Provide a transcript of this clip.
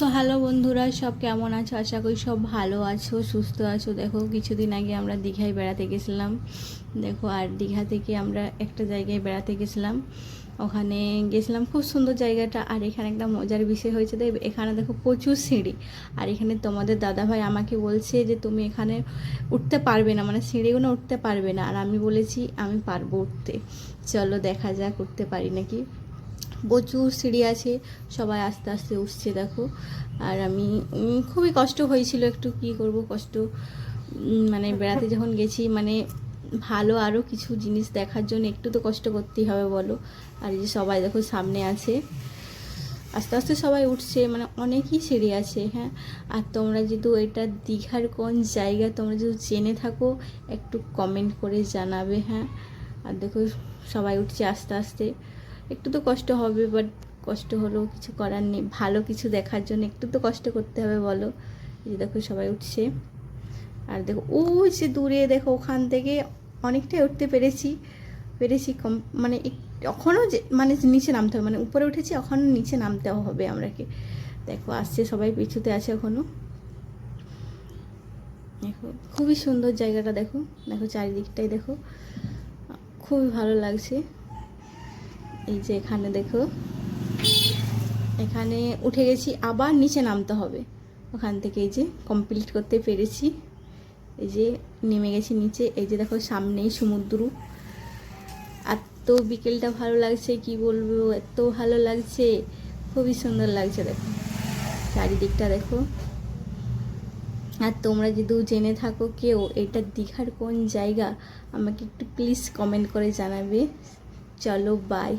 So hello বন্ধুরা, সব কেমন আছো? আশা করি সব ভালো আছো, সুস্থ আছো। দেখো, কিছুদিন আগে আমরা দীঘায় বেড়াতে গেছিলাম। দেখো, আর দীঘা থেকে আমরা একটা জায়গায় বেড়াতে গেছিলাম। ওখানে গেছিলাম, খুব সুন্দর জায়গাটা। আর এখানে একটা মজার বিষয় হয়েছে, তো এখানে দেখো প্রচুর সিঁড়ি। আর এখানে তোমাদের দাদাভাই আমাকে বলছে যে তুমি এখানে উঠতে পারবে না, মানে সিঁড়িগুলো উঠতে পারবে না। আর আমি বলেছি আমি পারবো উঠতে, চলো দেখা যাক উঠতে পারি নাকি। প্রচুর সিঁড়ি আছে, সবাই আস্তে আস্তে উঠছে দেখো। আর আমি খুবই কষ্ট হয়েছিল, একটু কি করব কষ্ট, মানে বেড়াতে যখন গেছি, মানে ভালো আরও কিছু জিনিস দেখার জন্য একটু তো কষ্ট করতেই হবে বলো। আর এই যে সবাই দেখো সামনে আছে, আস্তে আস্তে সবাই উঠছে, মানে অনেকই সিঁড়ি আছে। হ্যাঁ, আর তোমরা যদি এটা দীঘার কোন জায়গা তোমরা যদি জেনে থাকো একটু কমেন্ট করে জানাবে। হ্যাঁ, আর দেখো সবাই উঠছে আস্তে আস্তে, একটু তো কষ্ট হবে, বাট কষ্ট হলেও কিছু করার নেই, ভালো কিছু দেখার জন্য একটু তো কষ্ট করতে হবে বলো। এই যে দেখো সবাই উঠছে। আর দেখো ওই যে দূরে দেখো, ওখান থেকে অনেকটাই উঠতে পেরেছি কম, মানে এখনও যে মানে নিচে নামতে হবে, মানে উপরে উঠেছি এখনও নিচে নামতেও হবে আমরাকে। দেখো আসছে সবাই, পিছুতে আছে এখনও। দেখো খুবই সুন্দর জায়গাটা, দেখো দেখো চারিদিকটাই দেখো, খুবই ভালো লাগছে। এই যে এখানে দেখো, এখানে উঠে গেছি, আবার নিচে নামতে হবে ওখান থেকে। এই যে কমপ্লিট করতে পেরেছি, এই যে নেমে গেছি নিচে। এই যে দেখো সামনেই সমুদ্র। এত বিকেলটা ভালো লাগছে, কি বলবো, এত ভালো লাগছে, খুবই সুন্দর লাগছে। দেখো চারিদিকটা দেখো। আর তোমরা যদি জেনে থাকো কেউ এটা দীঘার কোন জায়গা, আমাকে একটু প্লিজ কমেন্ট করে জানাবে। চলো বাই।